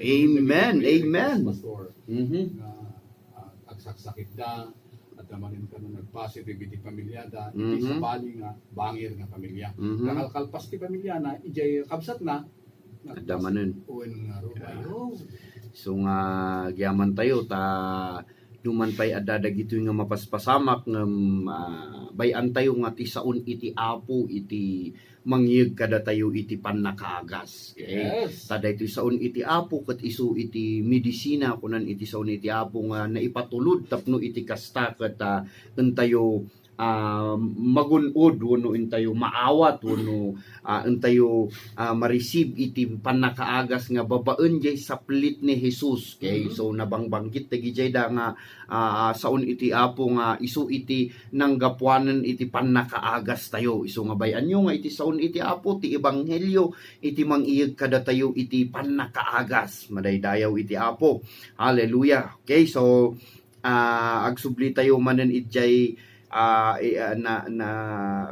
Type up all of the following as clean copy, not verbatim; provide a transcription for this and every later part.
Amen. Amen. Pastor, Mhm. na agsaksakit da, at namanin ka nung nag-positive iti pamilyada, Mhm. iti sabali nga, bangir nga pamilya. Mhm. Nakalkalpas ti pamilya na, ijay kabsat na, Adamanen. uwen nga ro, ayo. So nga giyaman tayo ta duman pay adda dagitoy nga mapaspasamak nga bayan tayo nga ti saon iti apo iti mangyeg kada tayo iti pannakaagas. Okay? Yes. Ta daytoy saon iti apo ket isu iti medisina kunan iti saon iti apo nga naipatulod tapno iti kasta ket entayo magunod wano intayo maawat wano intayo ma-receive iti pannakaagas nga babaen jay saplit ni Jesus. Okay? So nabangbanggit tagi jay da nga saon iti apo nga isu iti nanggapuanen iti pannakaagas tayo. Isu nga bayan nyo nga iti saon iti apo ti ebanghelyo iti mangiyeg kada tayo iti pannakaagas. Madaydayaw iti apo. Hallelujah. Okay, so agsubli tayo manen itjay na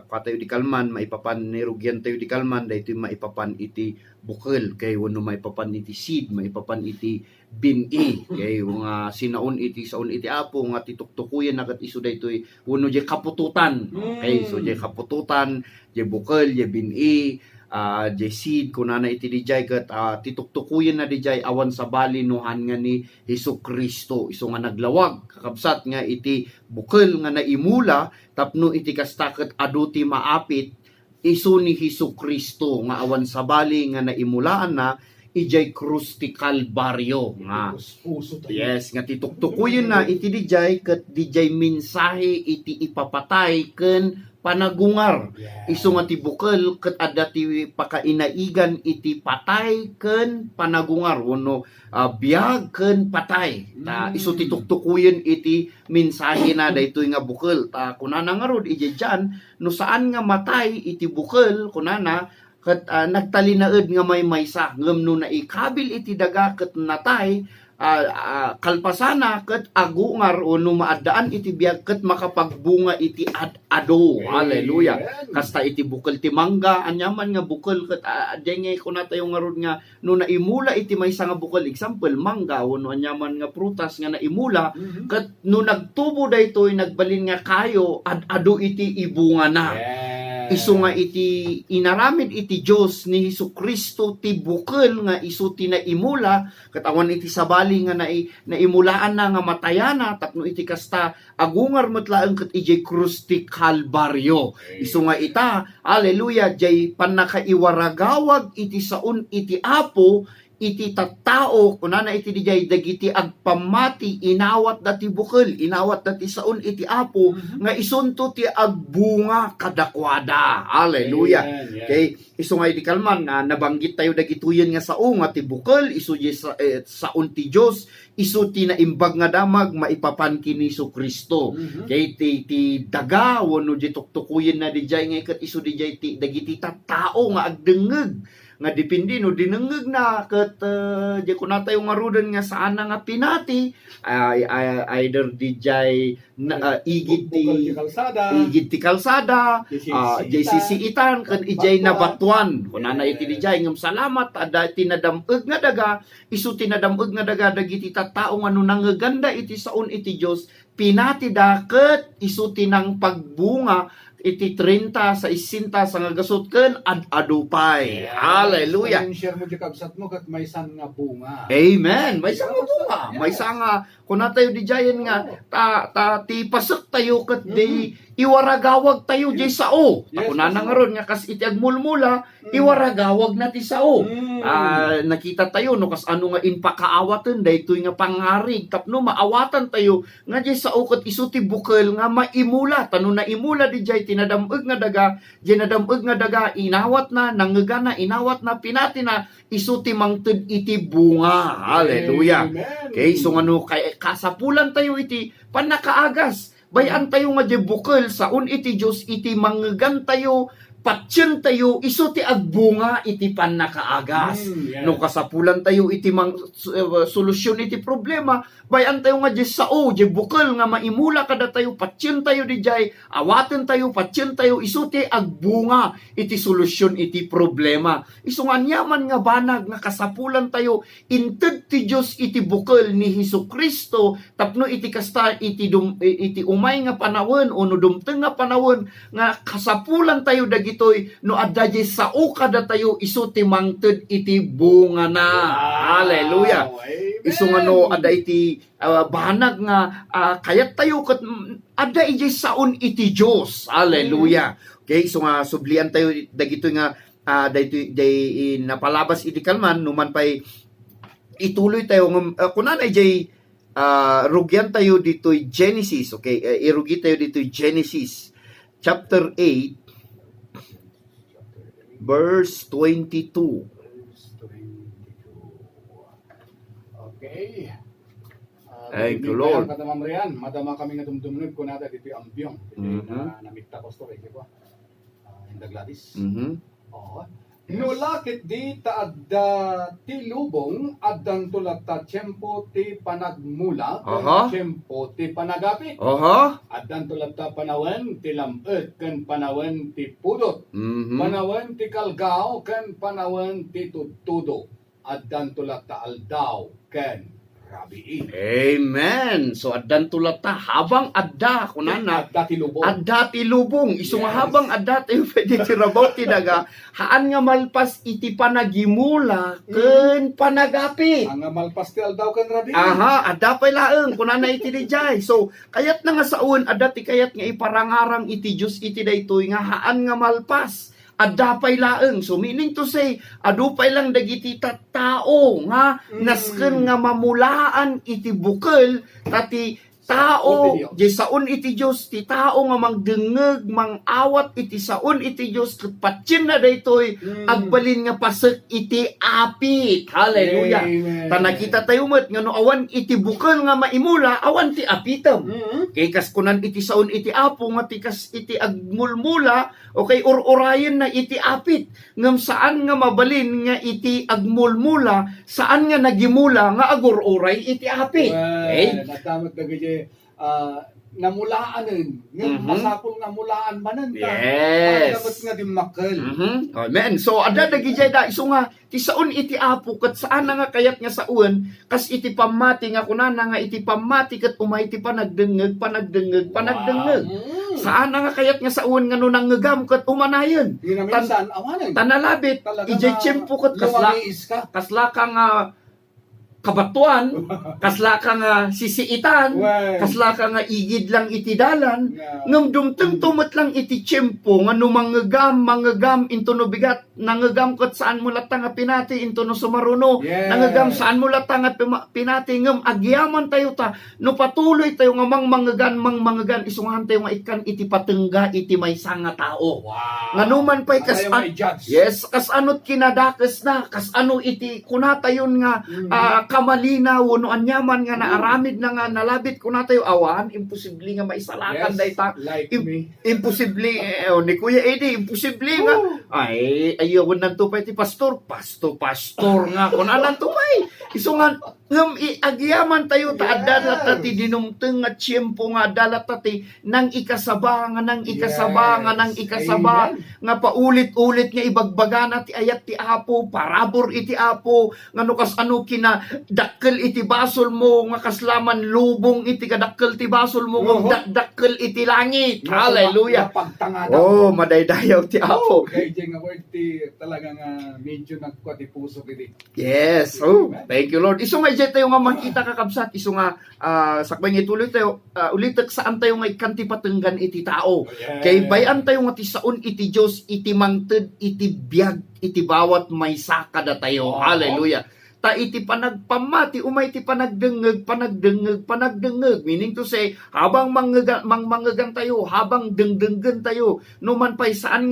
patayo di kalman maipapan nirugyan tayo di kalman daytoy maipapan iti bukal kay wano maipapan iti seed maipapan iti bini kay nga sinaon iti saon iti apo nga tituktukuyen nakat isu daytoy wano jay kapututan. Okay, so jay kapututan jay bukal jay bini jay seed kunana iti dijay ket tituktukuyen na dijay awan sa bali nuhan nga ni Hesukristo. Isu nga naglawag kakabsat nga iti bukal nga naimula tapno iti kasta ket adu ti maapit isu ni Hesukristo nga awan sa bali nga naimulaan na ijay krus ti Kalbaryo nga Puso tayo. yes nga tituktukuyen na iti dijay ket dijay mensahe iti ipapatay ken panagungar. Yes. Isu nga ti bukal ket adda ti pakainaigan iti patay ken panagungar wano biag ken patay. Ta isu ti tuktukuyen iti mensahe na daytoy nga bukal. Ta kunana nga rod ije diyan no saan nga matay iti bukal kunana ket nagtalinaed nga may maysa ngem no naikabil iti daga ket natay kalpasana ket agungar o no maadaan iti biag ket makapagbunga iti ado. Hallelujah. Kasta iti bukal ti mangga anyaman nga bukal ket dengay kuna tayo nga rod nga no naimula iti maysa nga bukal example mangga wenno anyaman nga prutas nga naimula ket no nagtubo daytoy nagbalin nga kayo ado iti ibunga na. Isu nga iti inaramid iti Dios ni Hesukristo ti bukal nga isu ti naimula katawan iti sabali nga naimulaan na nga matayana tapno iti kasta agungar metlaeng ket ijay krus ti Kalbaryo. Isu nga ita hallelujah jay pannakaiwaragawag iti saon iti apo iti tattao kunana iti dijay dagiti agpamati inawat dati bukal inawat dati saon iti apo nga isunto ti agbunga kadakwada. Hallelujah. Okay, isu nga iti kalman nabanggit tayo dagituyen nga sao nga ti bukal isu saon ti Dios isu ti naimbag nga damag maipapan kini Hesukristo. Okay, ti daga wenno di tuktukuyen na dijay nga ket isu dijay ti dagiti tattao nga agdengeg nga dipindi no dinengeg na ket di ko na tayo ngarudan nga saan na nga pinati either dijay igid ti kalsada JCC itan ken ijay nabatuan kunana iti dijay ngem salamat ada tinadameg nga daga isu tinadameg nga daga dagiti tattao nga no nangeganda iti saon iti Dios pinati da ket isu tinang pagbunga iti 30 sa 60 sa nga gasot ken adupay. Hallelujah. Share mo di kabsat mo kat may san nga bunga. Amen. May sang bunga. May sanga kuna tayo di jayen nga ti pasek tayo ket di iwaragawag tayo di sao. Kuna na nga ron nga kas iti agmulmula iwaragawag na ti sao. Nakita tayo no kas ano nga inpakaawaten daytoy nga pangarig tapno maawatan tayo nga di sao ket isu ti bukal nga maimula tano na imula di jay tinadameg nga daga ginadameg nga daga inawat na nangegana inawat na pinati na isu ti mangted iti bunga. Hallelujah. Okay, so ngano kay kasapulan tayo iti pannakaagas bayan tayo nga di bukal saon iti Dios iti manggegan tayo patyen tayo iso ti agbunga iti pannakaagas. Yes. No kasapulan tayo iti solusyon iti problema, bayan tayo nga di sao, di bukal nga maimula kada tayo, patyen tayo di jay, awaten tayo, patyen tayo, iso ti agbunga iti solusyon iti problema. Iso nga nyaman nga banag nga kasapulan tayo, inted ti Diyos iti bukal ni Hesukristo, tapno iti kasta iti umay nga panawon, o no dumteng nga panawon, nga kasapulan tayo dagitoy, no adda di sao kada tayo, iso ti mangted iti bunga na. Hallelujah. Amen. Iso nga no, ada iti banag nga kayat tayo kat ada iti saon iti Dios. Hallelujah. Okay, so nga sublian tayo dagito nga day napalabas iti kalman numan pay ituloy tayo kunan ay jay rugyan tayo dito Genesis. Okay, irugi tayo dito Genesis chapter 8 verse 22. Okay. Thank you, Lord. Kadamam riyan, madama kami nga dumdumnod ko nada dito yung ambyong. Namita ko story, di ba? Hinda Gladys. Oo. Nulakit di taadda ti lubong addan tulat ta tiyempo ti panagmula tiyempo ti panagapit. Addan tulat ta panawen ti lamet ken panawen ti pudot. Panawen ti kalgaw ken panawen ti tutudo. Addan tulat ta aldaw ken rabii. Amen. So addan tulat ta habang adda kunana adda ti lubong. Iso nga habang adda tayo pwede ti rabaw ti daga haan nga malpas iti panagimula ken panagapit. Ang malpas ti aldaw ken rabii. Adda pay laeng kunana iti dijay. So kayat na nga saon adda ti kayat nga iparangarang iti Dios iti daytoy nga haan nga malpas. Adda pay laeng. So meaning to say, adu pay lang dagiti tao nga nasken nga mamulaan iti bukal tati tao di saon iti Dios ti tao nga magdengeg mangawat iti saon iti Dios ket patyen na daytoy agbalin nga pasek iti apit. Hallelujah. Tanakita tayo met nga no awan iti bukal nga maimula awan ti apitem. Kay kas kunan iti saon iti apo nga tikas iti agmulmula o kay ururayen na iti apit. Ngem saan nga mabalin nga iti agmulmula, saan nga nagimula nga agururay iti apit. Okay? Natamat na namulaanin. Masapol nga mulaan manan ta. Yes. Dapat nga di makal. Amen. So ada dagiti da iso nga ti saon iti apo ket saan na nga kayat nga saon kas iti pamati nga kunana nga iti pamati ket umay ti panagdengeg. Saan na nga kayat nga saon nga no nanggagam ket umanayon. Minsan awanan. Tanalabit ijay tiyempo ket kasla ka nga kabatuan, kasla ka nga sisiitan, kasla ka nga igid lang iti dalan, ngam dumteng tumet lang iti tiyempo nga no manggagam into no bigat, nanggagam ket saan mo latang nga pinati into no sumaruno, nanggagam saan mo latang nga pinati ngam agyaman tayo ta, no patuloy tayo nga mangmangagan, isungahan tayo nga ikan iti patengga iti maysa nga tao. Nga numan pay kas anot kinadakes na, kas ano iti kunatayon nga kamalina no anyaman nga naaramid na nga nalabit ko na tayo awan imposible nga maisalakan dayta imposible ni Kuya Eddie imposible nga ay ayaw nanto pa ti pastor nga kun anan to pay iso nga ngam agyaman tayo ta adda ti dinumteng nga tiyempo nga dalat ti nang ikasaba nga paulit-ulit nga ibagbaga ti ayat ti apo parabor iti apo nga no kas ano kina dakkel iti basol mo nga kaslaman lubong iti kadakkel ti basol mo nga dakkel iti langit. Hallelujah. Oh, madaydayaw ti apo. Kay nga word ti talaga nga medyo nagkuha ti puso kiti. Yes. Oh, thank you Lord. Isu nga tayo nga makita kakabsat isu nga sakbay nga ituloy tayo ulitek saan tayo nga ikanti patenggan iti tao. Kay bayan tayo nga ti saon iti Dios iti mangted iti biag iti bawat maysa kada tayo. Hallelujah. ta iti panagpamati umay ti panagdengeg, meaning to say habang manggagan tayo, habang dengdenggen tayo, numan pay saan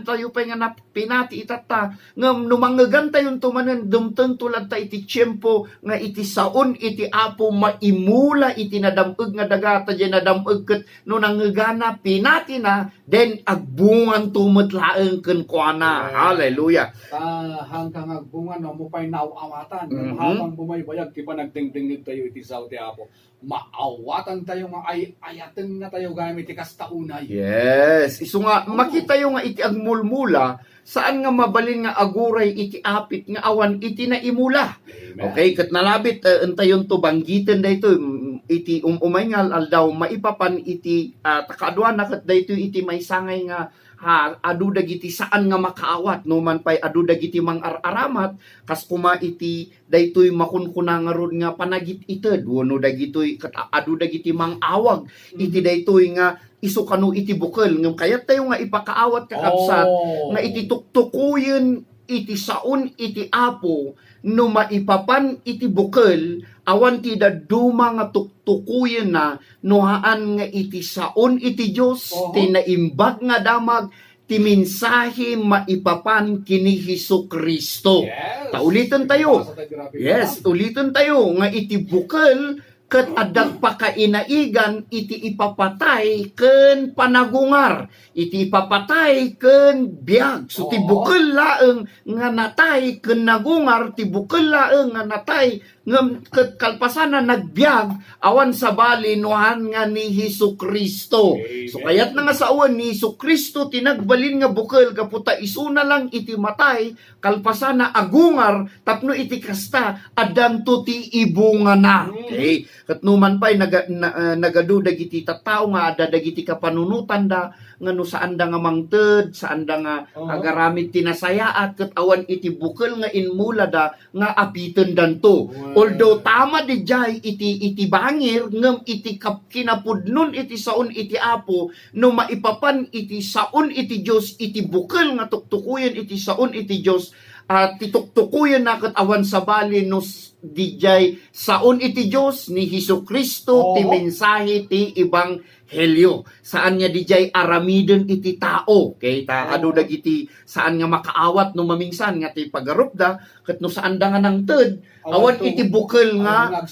tayo pay nga pinati itata ngam numanggagan tayo tumanen dumten tulad ta iti tiyempo nga iti saon iti Apo maimula iti nadameg nga dagata dyan nadameg ket no nanggagana pinati na then agbungan tumet laeng ken kuana. Hallelujah. Hanggang agbungan no mo pay nawawatan. Habang bumaybayag ti panagdengdengeg tayo iti sao ti Apo. Maawatan tayo nga ayaten nga tayo gamit ti kastaunay. Yes. Isu nga makita yo nga iti agmulmula saan nga mabalin nga aguray iti apit nga awan iti na imula. Amen. Okay, ket nalabit entayon to banggitin dayto iti umayngal aldaw maipapan iti takaduan na ket dayto iti may sangay nga adu dagiti saan nga makaawat no man pay adu dagiti mang-aramat kas kuma iti daytoy makunkuna nga rod nga panagit ited wenno dagitoy adu dagiti mang-awag iti daytoy nga isu kanu iti bukel ngem kayat tayo nga ipakaawat kakabsat nga iti tuktukuyen iti saon iti Apo no maipapan iti bukel awan ti daduma nga tuktukuyen na nohaan nga iti saon iti Dios ti naimbag nga damag ti mensahe maipapan kini Hesukristo. Yes. Ulitin tayo. Yes, ulitin tayo nga iti bukel ket addag pakainaigan iti ipapatay ken panagungar, iti ipapatay ken biag. So ti bukel laeng nga natay ken nagungar, ti bukel laeng nga natay ngem ket kalpasana nagbiag awan sa bali nuhan nga ni Hesukristo. So kayat na nga sa awan ni Hesukristo tinagbalin nga bukel kaputa isuna lang iti matay kalpasana agungar tapno iti kasta adanto ti ibunga na. Okay? Ket numan pay nagadu dagiti tattao nga ada dagiti kapanunutan da ngano saan da nga mangted, saan da nga agaramid tinasayaat ket awan iti bukel nga inmula da nga apiten danto. Although tama di jay iti bangir ngem iti kinapudnon iti saon iti Apo no maipapan iti saon iti Dios iti bukel nga tuktukuyen iti saon iti Dios tituktukuyen na ket awan sa bali no dijay saon iti Dios ni Hesukristo ti mensahe ti ebanghelyo saan nga dijay aramiden iti tao kay adu dagiti saan nga makaawat no mamingsan nga ti pagarupda ket no saan da nga nangted awan iti bukel nga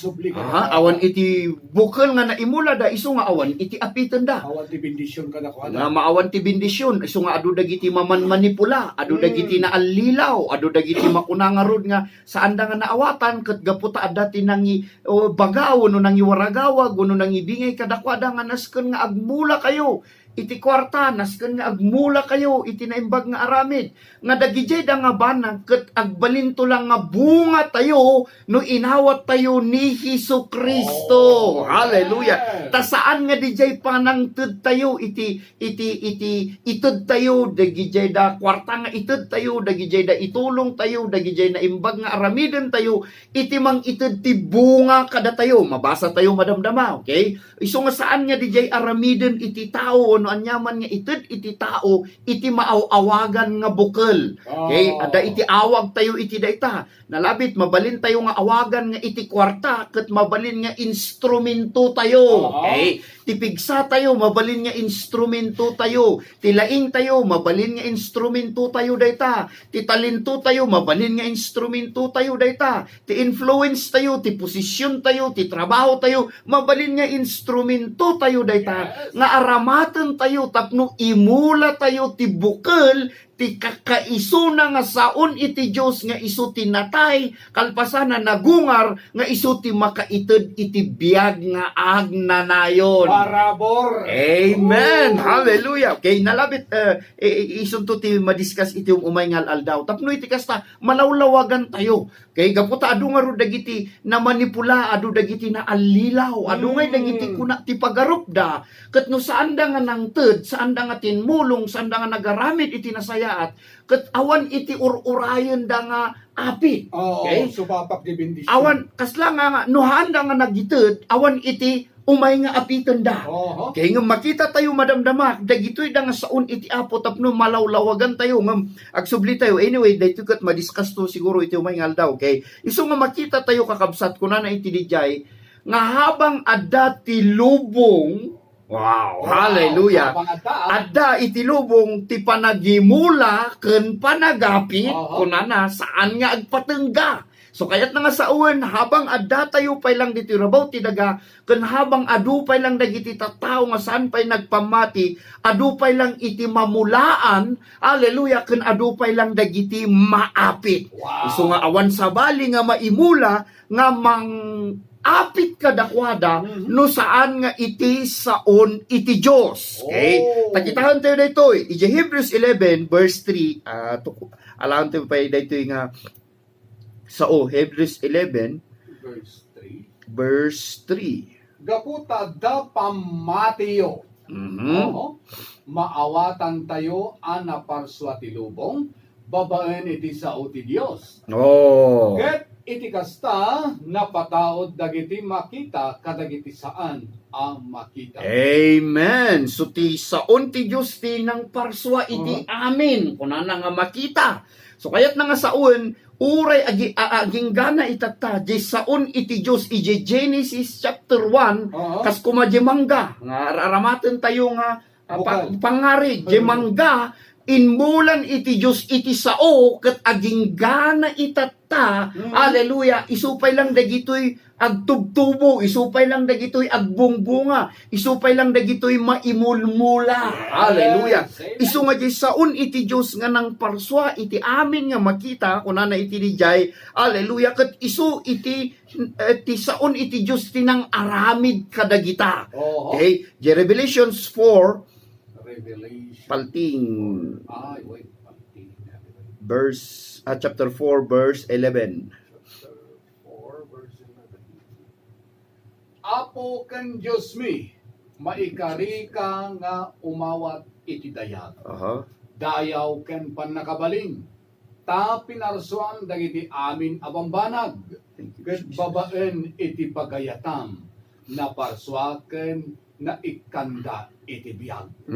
awan iti bukel nga naimula da isu nga awan iti apiten da awan ti bendisyon kada ko nga maawan ti bendisyon isu nga adu dagiti manipula adu dagiti naalilaw adu dagiti makunangarod nga saan da nga naawatan ket gaputa adda tinangi bagaw no nangi waragawag no nangi bingay kadakwada nga nasken nga agmula kayo iti kwarta nasken nga agmula kayo iti naimbag nga aramid nga dagijay da nga banag ket agbalinto lang nga bunga tayo no inawat tayo ni Hesukristo. Hallelujah. Ta saan nga dijay panangted tayo iti ited tayo dagijay da kwarta nga ited tayo dagijay da itulong tayo dagijay na imbag nga aramiden tayo iti mang ited ti bunga kada tayo mabasa tayo madamdama. Okay, isu nga saan nga dijay aramiden iti tao no anyaman nga ited iti tao iti maawagan nga bukel. Okay, ada iti awag tayo iti dayta nalabit mabalin tayo nga awagan nga iti kwarta ket mabalin nga instrumento tayo. Okay, tipigsa tayo mabalin nga instrumento tayo, tilaing tayo mabalin nga instrumento tayo dayta, ti talento tayo mabalin nga instrumento tayo dayta, ti influence tayo, ti posisyon tayo, ti trabaho tayo mabalin nga instrumento tayo dayta nga aramaten tayo tapno imula tayo ti bukel ti kakaisuna nga saon iti Dios nga isu ti natay kalpasana nagungar nga isu ti makaited iti biag nga agnanayon. Parabor. Amen. Hallelujah. Okay, nalabit isunto ti madiscuss iti umayngal aldaw. Tapno iti kasta malawlawagan tayo. Okay, gaputa adu nga ro dagiti na manipula, adu dagiti na alilaw, adu nga dagiti kuna ti pagarupda. Ket no saan da nga nangted, saan da nga tinmulong, saan da nga nagaramid iti nasayaat, ket awan iti ururayen da nga api. Okay? Supapak di bendisyon. Awan kasla nga nuhan da nga nagited, awan iti umay nga apiton da. Oho. Kaya nga makita tayo madamdama, dagitoy da nga saon iti apo tapno malawlawagan tayo nga agsubli tayo. Anyway, dayto kat madiscuss to siguro iti umay nga aldaw. Okay? Iso nga makita tayo kakabsat ko na iti dijay nga habang adda ti lubong, wow, hallelujah. Adda iti lubong ti panagimula ken panagapit kunana saan nga agpatengga. So kayat na nga sa uwan, habang adda tayo pay lang dito rabaw ti daga, ken habang adu pay lang dagiti tattao nga saan pay nagpamati, adu pay lang iti mamulaan, hallelujah, ken adu pay lang dagiti maapit. Wow. So nga awan sabali nga maimula nga apit kadakwada no saan nga iti saon iti Dios. Okay? Takitahan tayo dito iti Hebrews 11 verse 3. Alam tayo pa dito nga Hebrews 11 verse 3. Gaputa da pamatiyo. Maawatan tayo anaparswa ti lubong, babaen iti sao ti Dios. Oh. Ket iti kasta napataod dagiti makita kadagiti saan ang makita. Amen. So ti saon ti Dios ti nang parswa iti amin kunana nga makita. So kayat na nga saon uray aging gana itata di saon iti Dios iti Genesis chapter 1 kas kumadimangga nga aramaten tayo nga pangari jemangga inmulan iti Dios iti sao ket aging gana itata. Hallelujah. Isupay lang dagitoy agtubtubo, isupay lang dagitoy agbungbunga, isupay lang dagitoy maimulmula. Hallelujah. Isu nga di saon iti Dios nga nang parswa iti amin nga makita kunana iti dijay. Hallelujah. Ket isu iti saon iti Dios tinang aramid kadagita. Okay? Revelations 4 palting verse chapter 4 verse 11. Apo ken Dios mi maikari ka nga umawat iti dayag. Dayaw ken panakabaling ta pinarsuan dagiti amin abambanag ket babaen iti pagayatam na parswa ken na ikanda iti biyag.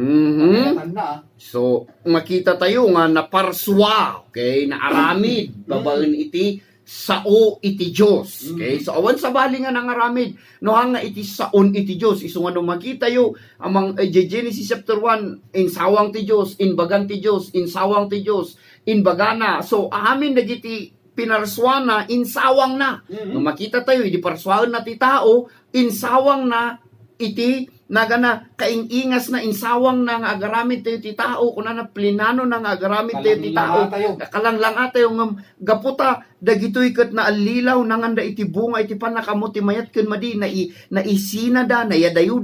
Na. So, makita tayo nga naparswa, okay, na aramid, babaen iti sao iti Dios. Okay? So awan sa bali nga nang aramid, no hanga iti saon iti Dios. Isu nga no makita yo amang Genesis chapter 1 in sawang ti Dios, in bagan ti Dios, in sawang ti Dios, in bagana. So amin dagiti pinarswana in sawang na. No makita tayo idi parswaon na ti tao in sawang na iti nagana kaingingas na insawang na nga agaramid tayo ti tao kunana plinano na nga agaramid tayo ti tao kalanglang tayo ng gaputa dagitoy ket na alilaw nanganda iti bunga iti panakamuti mayat ken madi na isina da na iyadayo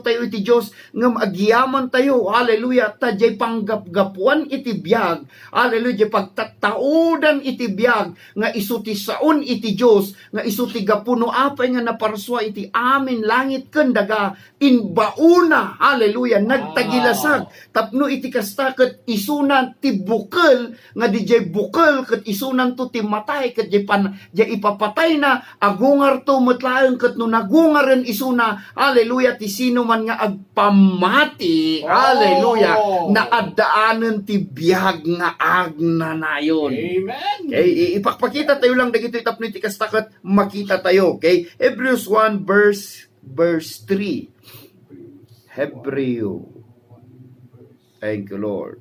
tayo iti Dios ngem agyaman tayo. Hallelujah. Tadjay panggapgapuan iti biag, hallelujah, pagtataudan iti biag nga isu ti saon iti Dios nga isu ti gapuno apay nga naparswa iti amin langit ken daga inbauna. Hallelujah. Nagtagilasag tapno iti kasta ket isunan ti bukel nga dijay bukel ket isunan to ti matay ket jay ipapatay na agungar to metlaeng ket no nagungaren isuna. Hallelujah. Ti sino man nga agpamati, hallelujah, na addaanen ti biag nga agnanayon. Amen. Okay, ipakpakita tayo lang dagito itapno iti kasta ket makita tayo. Okay, Hebrews 1 verse 3. Hebreo. Thank you, Lord.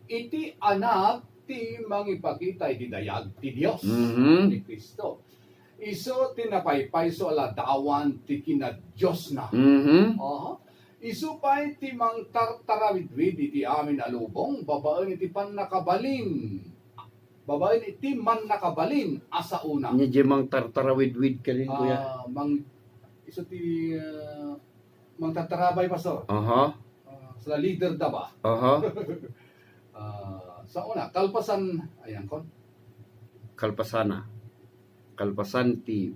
Iti anak ti mangipakita iti dayag ti Dios ni Kristo. Isu tinapaypay so aladawan ti kinadiyos na. Isu pay ti mangtartarawidwid iti amin alubong babaen iti pannakabalin. Babaen iti man nakabalin asa una. Nya di mangtartarawidwid ka rin, kuya. Isu ti mangtartarabay pastor. Sa leader da ba? Sa una, kalpasan, ayan kon. Kalpasan ti.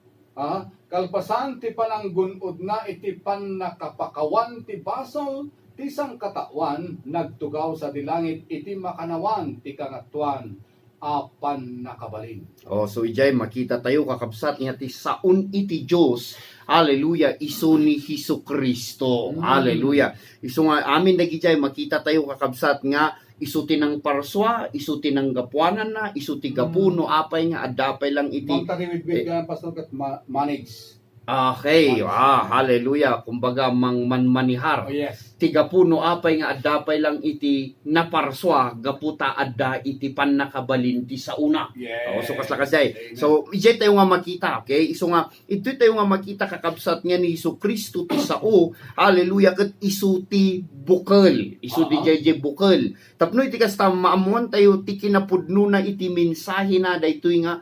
Kalpasan ti pananggunod na iti pannakapakawan ti basol ti sang katawan nagtugaw sa dilangit iti makanawan ti kangatuan apan nakabalin. So ijay makita tayo kakabsat niya ti saun iti Dios. Hallelujah, isu ni Hesukristo. Hallelujah. Isu nga amin dagijay makita tayo kakabsat nga isu tinang parswa, isu tinang gapuanan na, isu ti gapuno apay nga adapay lang iti. Magtariwid pastor kat manage. Okay, hallelujah. Kumbaga manmanihar. Oh yes. Ti gapuno apay nga adapay lang iti naparswa, gaputa adda iti pannakabalin ti sauna. Yes. So kaslakasay. So ije tayo nga makita, okay? Isu nga ito tayo nga makita kakabsat nga ni Hesukristo ti sao. Hallelujah, ket isu ti bukal. Isu di jay bukal. Tapno iti kasta maamuan tayo ti kinapudno na iti mensahe na daytoy nga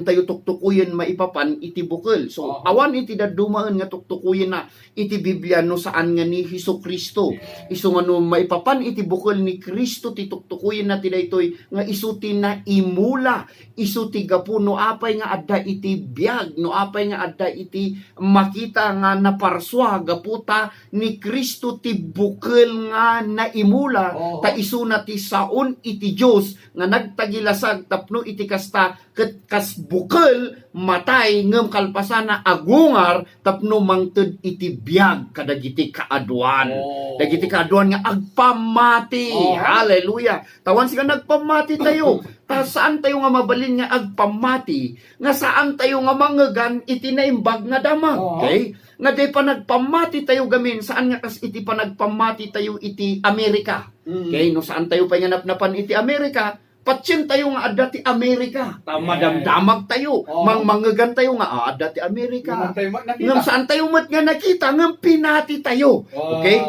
tayo tuktukuyen maipapan iti bukal. So awan iti dadumaan nga tuktukuyen na iti Biblia no saan nga ni Hesukristo. Isu nga no maipapan iti bukal ni Kristo ti tuktukuyen na ti daytoy nga isu ti na imula, isu ti gapuno apay nga adda iti biag, no apay nga adda iti makita nga naparswa gaputa ni Kristo ti bukal nga naimula, ta isu na ti saon iti Dios nga nagtagilasag tapno iti kasta ket kas bukal matay ngem kalpasana agungar tapno mangted iti biag kadagiti kaaduan. Dagiti kaaduan nga agpamati. Hallelujah. Tawan sika nagpamati tayo. Ta saan tayo nga mabalin nga agpamati? Nga saan tayo nga mangegan iti naimbag nga damag. Okay? Nga di pa nagpamati tayo gamin, saan nga kas iti pa nagpamati tayo iti Amerika. Okay? No saan tayo pa nga napnapan iti Amerika? Patsin tayo nga adda ti Amerika. Madamdamag tayo. Mangmangegan tayo nga adda ti Amerika. Ngam saan tayo mat nga nakita, ngam pinati tayo. Okay?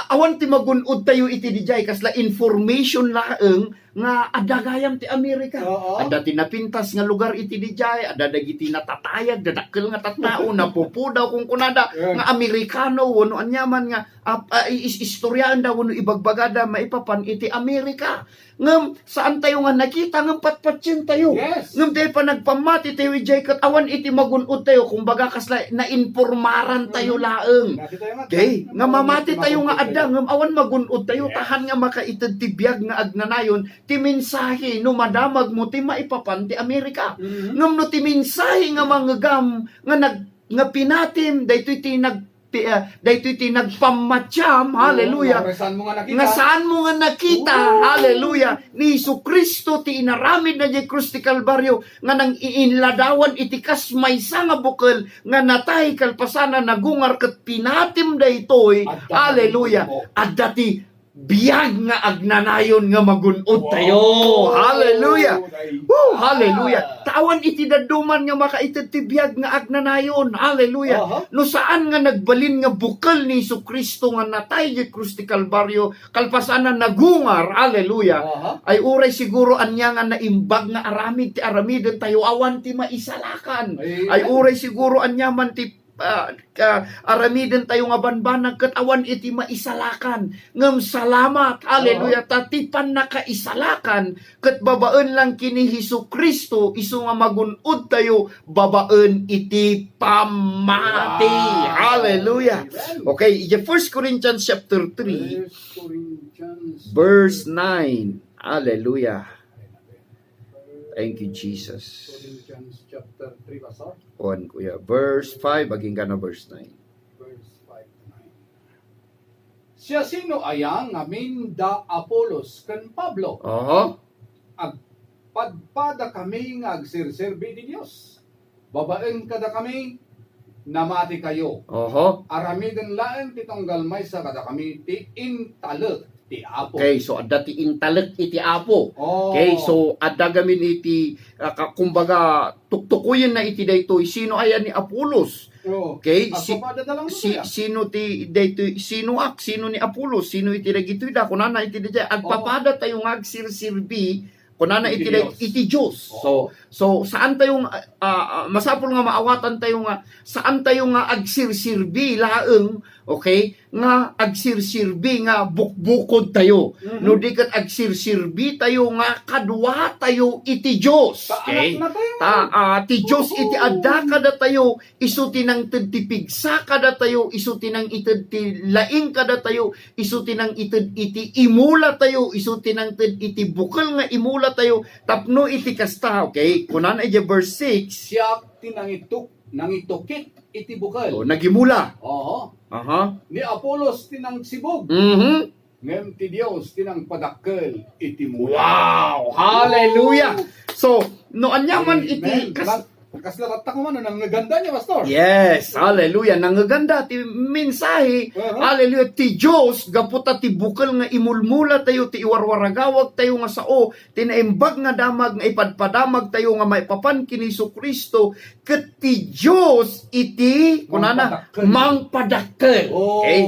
Awan ti magunod tayo iti dijay kasla information laeng nga adda gayam ti Amerika. Adda ti napintas nga lugar iti dijay, adda dagiti natatayag, dadakkel nga tattao napupudaw kung kunada nga Amerikano wano anyaman nga istoryaan daw wano ibagbagada maipapan iti Amerika. Ngam saan tayo nga nakita ngam patpatsin tayo. Ngam tayo pa nagpamati tayo ijay kat awan iti magunod tayo kumbaga kasla na informaran tayo laeng. Okay? Nga mamati tayo nga adda ngam awan magunod tayo tahan nga makaited ti biag nga agnanayon ti mensahe no madamag mo ti maipapan ti Amerika. Ngam no ti mensahe nga manggam nga pinatim daytoy ti nagpamatyam, hallelujah. Nga saan mo nga nakita, hallelujah, ni Hesukristo ti inaramid na di krus ti Kalbaryo nga nang iinladawan iti kas maysa nga bukal nga natay kalpasana nagungar ket pinatim daytoy, hallelujah. Adda ti biyag nga agnanayon nga magunod tayo. Hallelujah. Hallelujah. Tawan iti daduman nga makaited ti biyag nga agnanayon. Hallelujah. No saan nga nagbalin nga bukal ni Hesukristo nga natay di krus ti Kalbaryo kalpasanan nagungar. Hallelujah. Ay uray siguro anya nga naimbag nga aramid ti aramiden tayo awan ti maisalakan. Ay uray siguro anya man ti aramiden tayo nga banbanag ket awan iti maisalakan ngem salamat hallelujah tatipan nakaisalakan ket babaen lang kini Hesukristo isu nga magunod tayo babaen iti pamati. Hallelujah. Okay, 1 Corinthians chapter 3 verse 9. Hallelujah. Thank you, Jesus. Corinthians chapter 3, Pastor. On, kuya. Verse 5, aging ka na verse 9. Verse 5 to 9. Siya sino ayang amin da Apolos ken Pablo. Agpadpada kami nga agsirserbi di Dios. Babaen kada kami namati kayo. Aramiden laeng titonggal maysa kada kami ti intalet ti Apo. Okay, so adda ti intalet iti Apo. Okay, so adda gamin iti kumbaga tuktukuyen na iti daytoy sino ayan ni Apolos. Okay, sino ti daytoy sino ni Apolos, sino iti dagitoy da kunana iti dijay agpapada tayo nga agsirsirbi kunana iti Dios. So saan tayo masapol nga maawatan tayo nga saan tayo nga agsirsirbi laeng, okay? nga agsirsirbi nga bukbukod tayo. Mhm. No di kat agsirsirbi tayo nga kadwa tayo iti Dios. Okay? Anak na tayo. Ti Dios iti adda kada tayo isu tinang ti pigsa kada tayo isu tinang ited ti laing kada tayo isu tinang ited iti imula tayo isu tinang iti bukal nga imula tayo tapno iti kasta. Okay? Kunan ay verse 6. Siya nangitukit iti bukal. So, nagimula. Oo. Aha. Ni Apolos tinang sibog. Mhm. Ngem ti Dios tinang padakkel iti mula. Wow! Hallelujah! So, no anyaman iti Kaslarat ko man nang ganda niya, pastor. Yes, hallelujah. Nangaganda ti mensahe. Hallelujah. Ti Dios gaputa ti bukal nga imulmula tayo ti iwarwaragawag tayo nga sao tinaimbag nga damag nga ipadpadamag tayo nga maipapan kini Kristo ket ti Dios iti kunana mangpadakkel. Okay?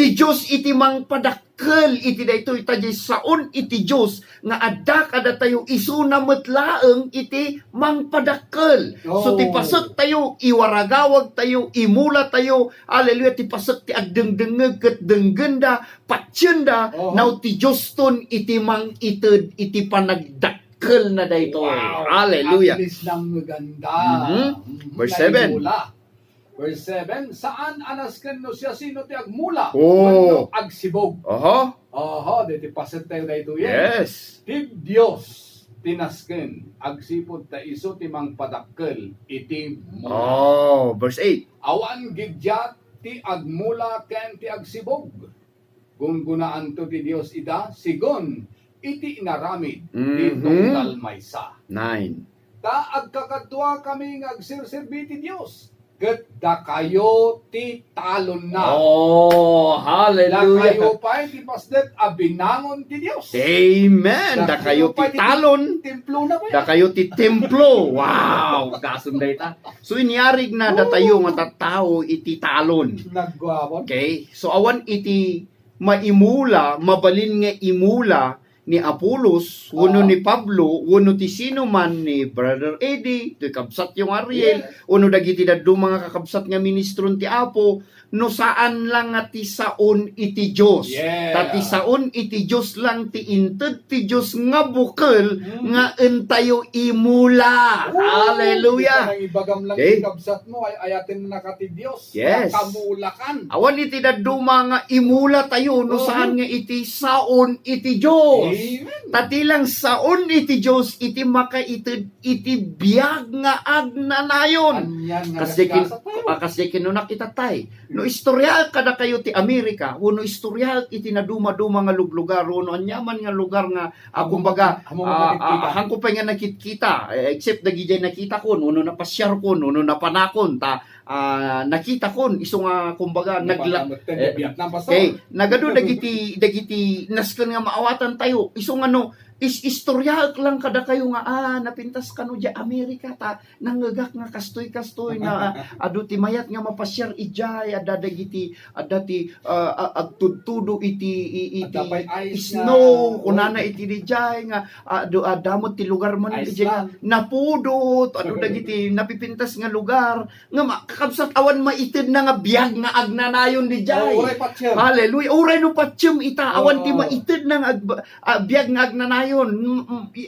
Ti Dios iti mangpadakkel iti daytoy taji saon iti Dios nga adda kada tayo isuna metlaeng iti mangpadakkel. So ti pasek tayo iwaragawag tayo imula tayo hallelujah ti pasek ti agdengdengeg ket denggenda patyenda now ti Dios ton iti mang ited iti panagdakkel na daytoy. Hallelujah. At least nang ganda. Verse 7. Verse 7, saan anasken no siya sino ti agmula? Oh. Wenno agsibog. Oho. Diti paset tayo dayto yan. Yes. Ti Dios tinasken agsipod ta iso ti mangpadakkel iti mula. Oh, verse 8. Awan gidyat ti agmula ken ti agsibog. Gungunaan to ti Dios ida sigon iti inaramid ti tunggal maysa. 9. Ta agkakadwa kami nga agsirsirbi ti Dios. Ket da kayo ti talon na. Oh, Da hallelujah. kayo pa ti pasdet abinangon ti Dios. Amen. Da kayo ti talon. Templo na ba Da kayo ti templo. Wow. Kasunday ta. So, inyarig na da tayo nga tattao iti talon. Nagwawon. Okay? So, awan iti maimula, mabalin nga imula ni Apolos, uno ni Pablo, uno ti sino man ni Brother Eddie, ti kabsat yung Ariel, uno dagiti daddo mga kakabsat nga ministron ti Apo, no saan lang nga ti saon iti Dios. Ta ti saon iti Dios lang ti inted ti Dios nga bukal nga entayo imula. Hallelujah. Nang ibagam lang Okay. kabsat mo ay ayatin na ka ti Dios. Yes. Kamulakan. Awan iti daddo mga imula tayo no saan nga iti saon iti Dios. Amen. Tatilang saon iti Dios iti makaited iti biag nga agnanayon. Anyan nga Kasi nagkasa tayo. kasi kinunak itatay. No istoryal kada kayo ti Amerika, uno istoryal iti naduma-duma nga lugar, uno anyaman nga lugar nga kumbaga hangko pa nga nakita except dagijay nakita kon, uno napasyar kon, uno napanakon ta nakita kon iso nga kumbaga Vietnam pa nagado dagiti nasken nga maawatan tayo iso nga no istoryal lang kada kayo nga napintas kano di Amerika ta nangagak nga kastoy na adu ti mayat nga mapasyar ijay adadagiti adati agtudtudo iti snow kunana iti dijay nga damot ti lugar man iti napudot adu dagiti napipintas nga lugar nga kakabsat awan maited na nga biag nga agnanayon dijay. Hallelujah. Uray no patyem ita awan ti maited na nga biag nga agnanayon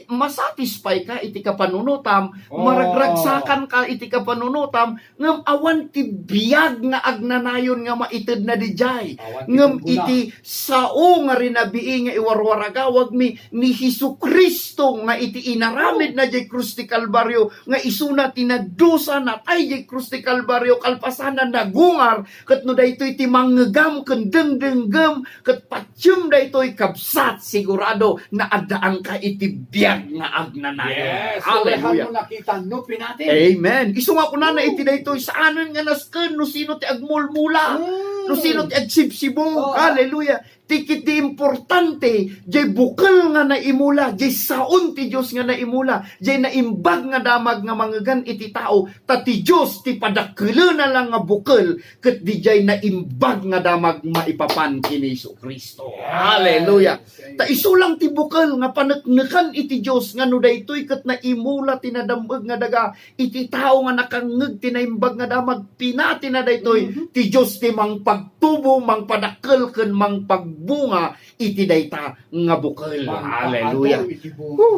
masatisfy ka iti kapanunutam, maragragsakan ka iti kapanunutam, ngem awan ti biag nga agnanayon nga maited na dijay. Ngem iti sao nga rinabii nga iwarwaragawag mi ni Jesucristo nga iti inaramid na jay krus ti Kalbaryo nga isuna tinadusa na tay jay krus ti Kalbaryo kalpasanan nagungar ket no daytoy ti manggam ken dengdenggem ket patyem daytoy kabsat sigurado na adaan ka iti biag nga agnanayon. Yes. Hallelujah. Mo nakita no pinatin. Amen. Isu nga kunana iti daytoy saanen nga nasken no sino ti agmulmula. No sino ti agsibsibog. Hallelujah. Tikit di importante, jay bukal nga naimula, jay saon ti Diyos nga naimula, jay naimbag nga damag nga manggan iti tao, ta ti Diyos ti padakkel na lang nga bukal, ket di jay naimbag nga damag maipapan kini Kristo. Hallelujah. Ta isulang ti bukal nga paneknekan iti Diyos nga no daytoy ket naimula tinadambeg nga daga iti tao nga nakangeg tinaimbag nga damag pinati na daytoy ti Diyos ti mangpagpapan magtubo, mangpadakkel ken mangpagbunga iti dayta nga bukal. Hallelujah.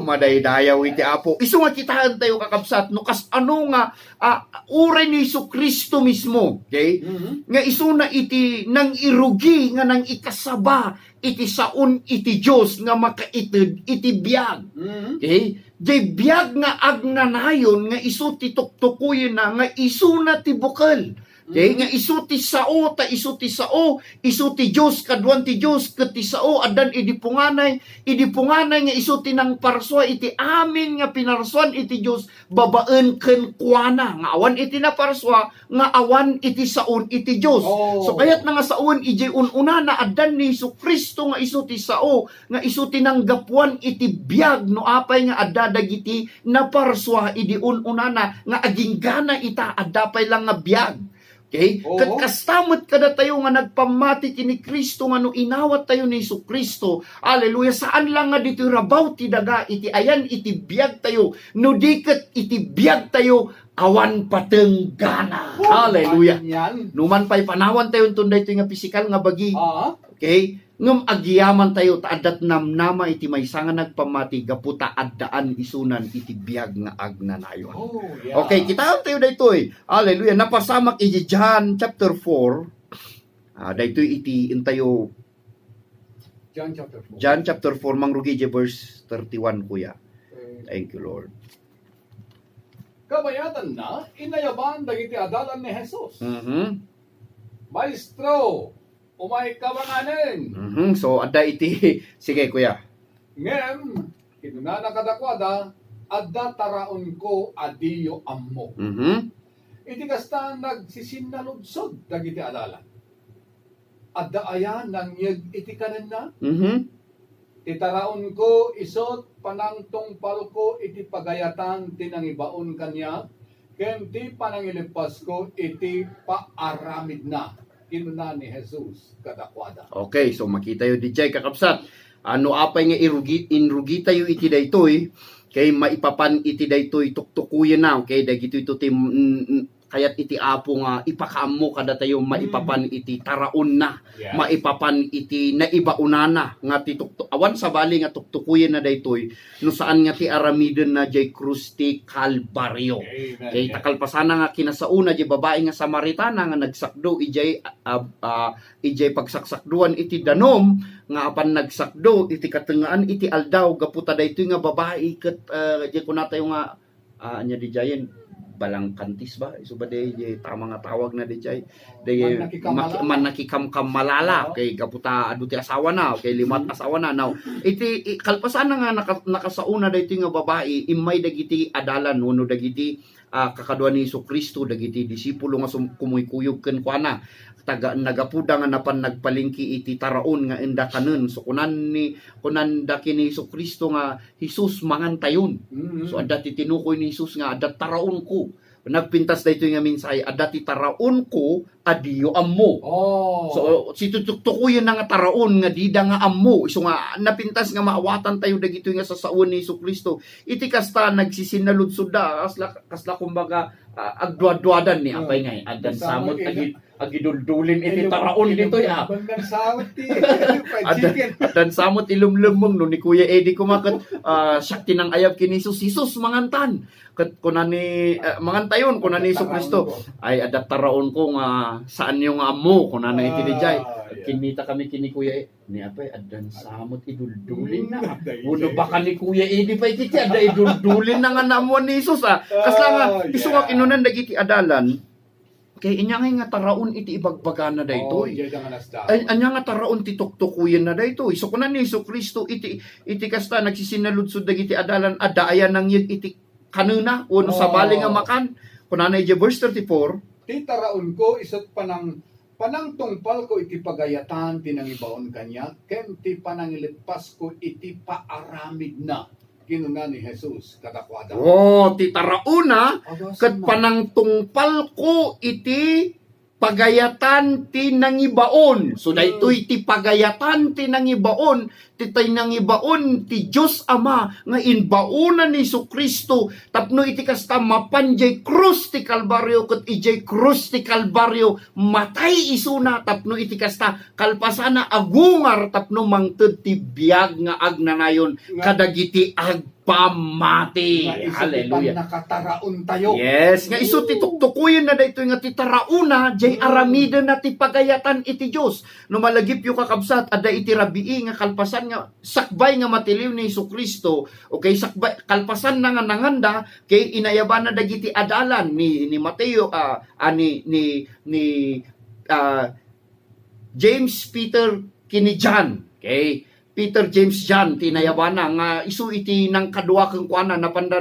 Madaydayaw iti Apo. Isu nga kitahan tayo kakabsat no kas ano nga uray ni Jesucristo mismo, okay? Nga isu na iti nang irugi nga nang ikasaba iti saon iti Dios nga makaited iti biag. Okay? Jay biag nga agnanayon nga isu ti tuktukuyen na nga isu na ti bukal. Okay, nga isu ti sao ta isu ti sao, isu ti Dios kadwan ti Dios ket ti sao adan idi punganay nga isu ti nang parswa iti amin nga pinarsuan iti Dios babaen ken kuana nga awan iti na parswa nga awan iti saon iti Dios. So kayat na nga saon ije ununa na adan ni Jesucristo nga isu ti sao nga isu ti nanggapuan iti biag no apay nga adda dagiti na parswa idi ununa na nga aging gana ita adda pay lang nga biag. Okay? Kat kastamot kada tayo nga nagpamati kini Kristo nga no inawat tayo ni Jesucristo. Hallelujah. Saan lang nga dito rabaw ti daga iti ayan iti biag tayo. No diket iti biag tayo awan pateng gana. Hallelujah. Numan pa'y panawan tayo tunday ito nga pisikal nga bagi. Okay? Ngam agyaman tayo taadat namnama iti maysa nga nagpamati gaputa addaan isunan iti biag nga agnanayon. Okay, kitaan tayo daytoy. Hallelujah. Napasamak iti John chapter 4. Daytoy iti intayo John chapter 4 mangrugi je verse 31 kuya. Thank you Lord. Kabayatan na inayaban dagiti adalan ni Jesus. Maestro, umay kabanganen. So, adda iti, sige kuya. Ngem, kinunana kadakwada, adda taraon ko adiyo ammo. Iti kasta nagsisinaludsod dagiti adalan. Adda ayan nang yag iti kanen na. Itaraon ko isot panangtungpal ko iti pagayatan tinangibaon kanya. Ken ti panangilipas ko iti paaramid na. Kinuna ni Jesus kadakwada. Okay, so makita yo DJ kakabsat. Ano apay nga inrugi tayo iti daytoy kay maipapan iti daytoy tuktukuyen na. Okay, dagito ito ti kayat iti Apo nga ipakaammo kada tayo maipapan iti taraon na. Maipapan iti naibaunana nga ti awan sa bali nga tuktukuyen na daytoy no saan nga ti aramiden na jay krus ti Kalbaryo. Kay takalpasana nga kinasauna jay babae nga Samaritana nga nagsakdo ijay pagsaksakduan iti danom nga apan nagsakdo iti katengaan iti aldaw gaputa daytoy nga babae ket jay kunata yung nga anya di jayen balang kantis ba iso ba day tama nga tawag na di jay day man nakikamkam malala kay gaputa adu ti asawa na kay limat asawa na now iti kalpasan nga nakasauna daytoy nga babae imay dagiti adalan no dagiti kakadwa ni Jesucristo dagiti disipulo nga kumuykuyog ken kuana taga nagapuda nga napan nagpalingki iti taraon nga enda kanen so kunan da kini Jesucristo nga Jesus mangan tayon. So adda ti tinukoy ni Jesus nga adda taraon ko. Nagpintas daytoy nga mensahe adda ti taraon ko adiyo ammo. So si tutuktukuyen na nga taraon nga dida nga ammo. So nga napintas nga maawatan tayo dagitoy nga sasaon ni Jesucristo. Iti kasta nagsisinaludsod da kasla kumbaga agduadwadan ni apay ngay adan samot agiduldulin iti taraon dito ya. Adan samot ilumlumong no ni Kuya Eddie kumakat sakti nang ayab kini Jesus mangantan. Ket kunani mangantayon kunani Jesucristo ay adat taraon ko nga saan yung amo kunana iti dijay. Kinita kami kini Kuya ni apay adan samot iduldulin na. Uno baka ni Kuya Eddie pa iti ada iduldulin na nga namo ni Jesus kasla nga isu nga kinunan dagiti adalan kay inya nga taraon iti ibagbagana daytoy. Anya nga taraon ti tuktukuyen na daytoy. So kunan ni Jesucristo iti kasta nagsisinaludsod dagiti adalan adda ayan nang iti kanuna uno sa bali nga makan. Kunan ni verse 34. Ti taraon ko isot panangtungpal ko iti pagayatan tinangibaon kanya ken ti panangilipas ko iti paaramid na. Kinuna ni Jesus kadakwada. Ti tarauna ket panangtungpal ko iti pagayatan ti nangibaon. So daytoy ti pagayatan ti nangibaon titay nangibaon ti Diyos Ama nga inbaonan ni Kristo tapno iti kasta mapanjay krus ti Kalbaryo ket ijay krus ti Kalbaryo matay isuna tapno iti kasta kalpasana agungar tapno mangted ti biag nga agnanayon kadagiti agpamati. Hallelujah. Nakataraon tayo. Yes, nga isu ti tuktukuyen na daytoy nga ti tarauna jay aramida na ti pagayatan iti Dios. No malagip yu kakabsat adda iti rabii nga kalpasan nga sakbay nga matiliw ni Kristo. Okay, sakbay kalpasan na nga nanganda kay inayaban na dagiti adalan ni Mateo James, Peter, kini John. Okay? Peter, James, John, tinayabana nga isu iti nang kadua kang kuana napanda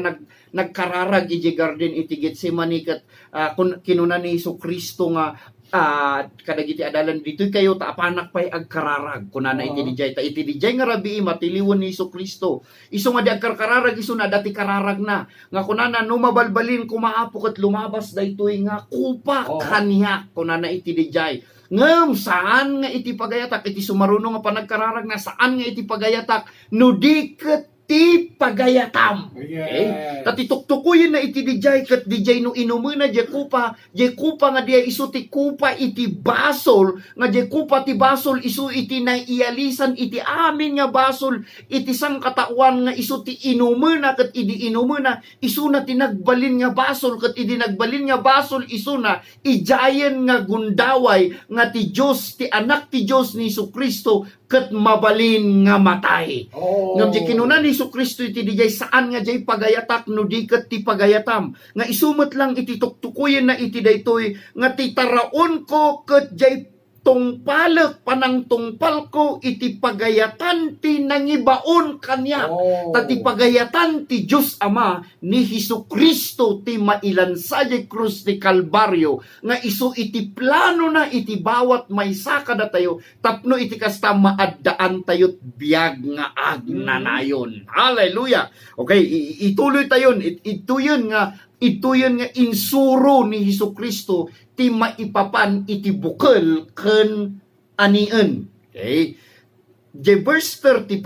nagkararag iti garden iti Getsemani ket kinuna ni Kristo nga kadagiti adalan ditoy kayo taapanak pay agkararag kunana iti dijay nga rabii matiliwon ni Kristo. Isu nga di agkararag isu na dati kararag na nga kunana no mabalbalin kumaapo ket lumabas daytoy nga kupa kaniya kunana iti dijay. Ngem saan nga iti pagayatak iti sumaruno nga panagkararag na saan nga iti pagayatak no di ket ti pagayatam. Okay? Tati tuktukuyin na iti dijay ket dijay no inumena jay kupa nga diya isu ti kupa iti basol nga jay kupa ti basol isu iti naialisan iti amin nga basol iti sangkatawan nga isu ti inumena ket idi inumena isu na tinagbalin nga basol ket idi nagbalin nga basol isu na ijayen nga gundaway nga ti Dios ti anak ti Dios ni Kristo ket mabalin nga matay. Ngam di kinuna ni Kristo iti dijay saan nga jay pagayatak no di ket ti pagayatam. Nga isumet lang iti tuktukuyen na iti daytoy nga ti taraon ko ket jay tungpalek panang tungpal ko iti pagayatan ti nangibaon kanya. Tati pagayatan ti Diyos Ama ni Kristo ti mailansa jay krus ti Kalbaryo nga isu iti plano na iti bawat maysa kada tayo tapno iti kasta maaddaan tayot biag nga agnanayon. Hallelujah. Okay, ituloy tayon. Ito yun nga insuro ni Kristo ti maipapan iti bukel ken anien. Okay? The verse 35.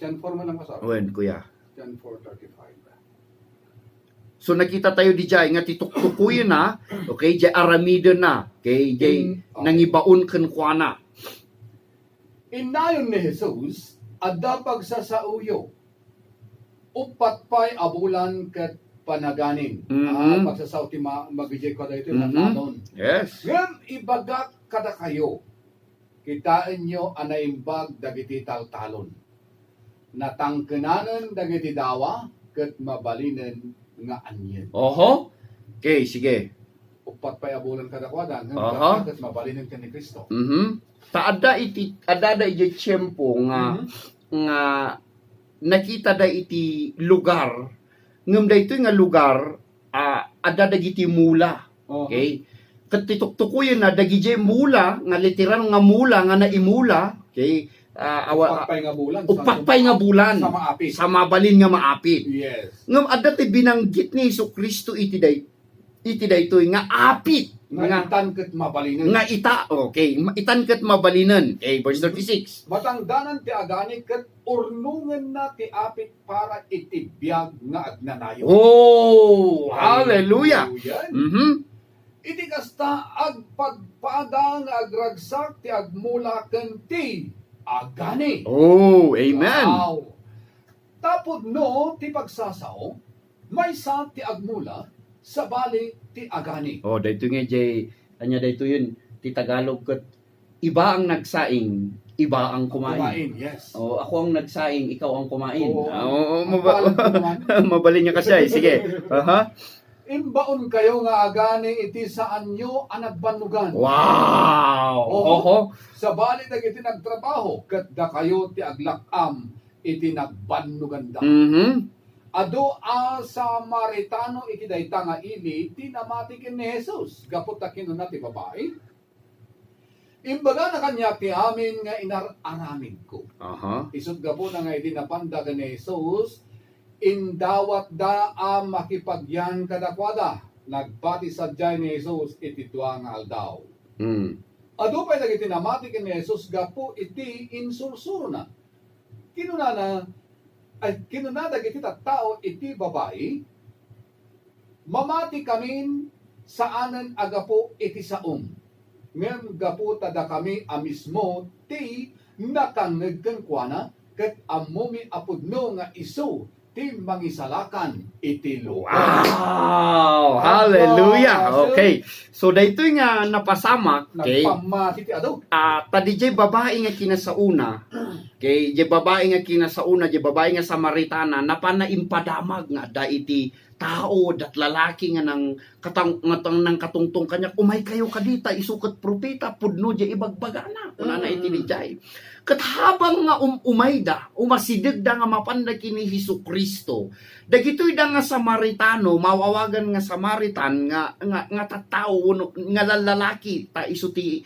John 4 man ang pasar. Wen, kuya. John 4:35. So nakita tayo di jay nga tituktukuyin na, okay, jay aramida na, okay, jay nangibaon ken kuana. Inayon ni Jesus adda pagsasauyo. Upat pay abulan ket panaganin. Pagsasaw ti magijay ko dito nakanon. Yes. Ngem ibagak kada kayo. Kitaan nyo anaimbag dagiti taltalon. Natangkenanen dagiti dawa ket mabalinen nga anyen. Oho. Okay, sige. Upat pay abulan kada kwadan ket mabalinen ken ni Kristo. Taada iti tiyempo nga nakita da iti lugar ngem daytoy nga lugar adda dagiti mula. Okay? Ket tituktukuyen na dagiti mula nga literal nga mula nga naimula. Okay? Upatpay nga bulan sa mabalin nga maapit. Yes. Ngem adda ti binanggit ni Kristo iti daytoy nga apit nga itan ket mabalinan. Nga itan ket mabalinan. Okay, verse 36. Matangdanan ti agani ket urnungen na ti apit para iti biag nga agnanayon. Oh, hallelujah. Iti kasta agpagpada nga agragsak ti agmula ken ti agani. Oh, amen. Wow. Tapod no ti pagsasao maysa ti agmula sa bali ti agani. Oh, dayto nga jay anya dayto yun ti Tagalog ket iba ang nagsaing, iba ang kumain. Yes. Oh, ako ang nagsaing, ikaw ang kumain. Mabalin niya kasi. Sige. Imbaon kayo nga agani iti saan nyo anagbanugan. Wow! Sa bali dagiti nagtrabaho ket da kayo ti aglakam iti nagbanugan da. Ado sa Maritano iti dayta nga ili tinamati ken ni Jesus gapot ta kinuna ti babae. Imbaga na kanya ti amin nga inararamid ko. Isut gapo na nga iti napanda ken ni Jesus indawat da makipagyan kadakwada. Nagbati sadyay ni Jesus iti dua nga aldaw. Ado pa'y dagiti namati ken ni Jesus gapo iti insursuro na. Kinunana dagiti tattao iti babae, mamati kamin saanen agapo iti saom. Ngem gapo tada kami amismo ti nakangeg ken kuana ket ammomi apudno nga isu ti mangisalakan iti lugar. Wow! Hallelujah! Okay. So, dito nga napasamak, okay, Nagpamati ti ado. tadi jay babae nga kinasauna, okay, jay babae nga kinasauna, jay babae nga Samaritana, napanaimpadamag nga da iti tao, dat lalaki nga ng katungtong kanya, umay kayo kadita, isukat propeta, pudno jay ibagbagana, una na iti di jay. Kat habang nga umayda, umasidig da nga mapanda kini Hesus Kristo. Dagitoy da nga Samaritano, mawawagan nga Samaritan nga tattao nga lalaki ta isuti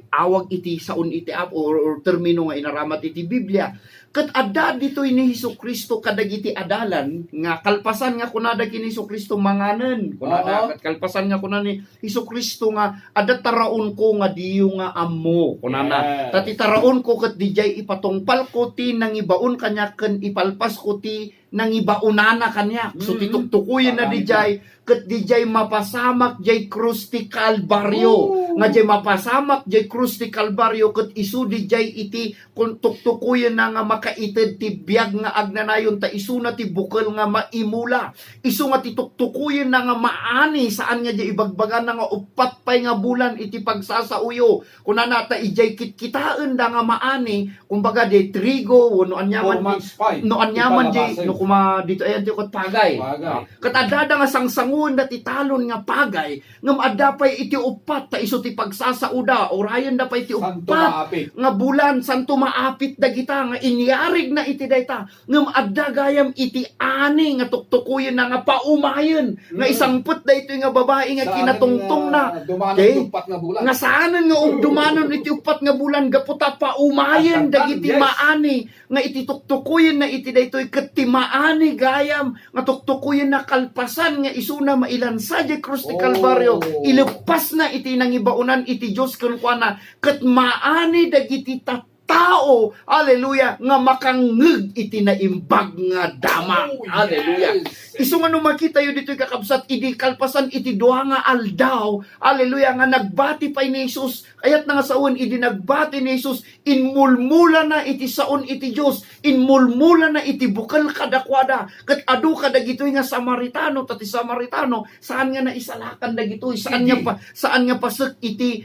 awag iti saun iti or termino nga inaramat iti Biblia. Kat adda ditoy ni Hesus Kristo kadagiti adalan nga kalpasan nga kunada kini Hesus Kristo manganen. Kunada kat kalpasan nga kunana ni Hesus Kristo nga adda taraon ko nga diyo nga ammo. Kunana tati taraon ko ket dijay ipatungpal ko ti nangibaon kanya ken ipalpas ko ti nangibaonana kanya. So tituktukuyin na dijay ket dijay mapasamak jay krus ti Kalbaryo. Nga jay mapasamak jay krus ti Kalbaryo ket isu dijay iti kun tuktukuyin na nga makaited ti biag nga agnanayon ta isu na ti bukel nga maimula. Isu nga tituktukuyin na nga maani saan nga jay ibagbagan na nga upat pay nga bulan iti pagsasauyo. Kunana ta ijay kitkitaan da nga maani kumbaga jay trigo no anyaman no anyaman jay no kuma dito ayan ti kot pagay. Ket adda nga sangsangon dat italon nga pagay ngem adda pay iti upat ta isu ti pagsasauda orayan da pay iti upat nga bulan santo maapit dagita nga inyarig na iti dayta ngem adda gayam iti ani nga tuktukuyen na nga paumayen nga isang put daytoy nga babae nga kinatungtong na okay? Nga saanan nga dumanon iti upat nga bulan gaputa paumayen dagiti maani nga iti tuktukuyen na iti daytoy ket ti maani gayam nga tuktukuyen na kalpasan nga isuna mailansa di krus ti Kalbaryo ilepas na iti nangibaunan iti Dios ken kuana ket maani dagiti tao, hallelujah, nga makangeg iti naimbag nga dama. Hallelujah. Isu nga no makita yo dito kakabsat idi kalpasan iti duha nga aldaw. Hallelujah nga nagbati pa ni Jesus. Ayat na nga saon idi nagbati ni Jesus inmulmula na iti saon iti Dios. Inmulmula na iti bukal kadakwada. Ket adu kadagitoy nga Samaritano tati Samaritano saan nga naisalakan dagitoy? Saan nga pasek iti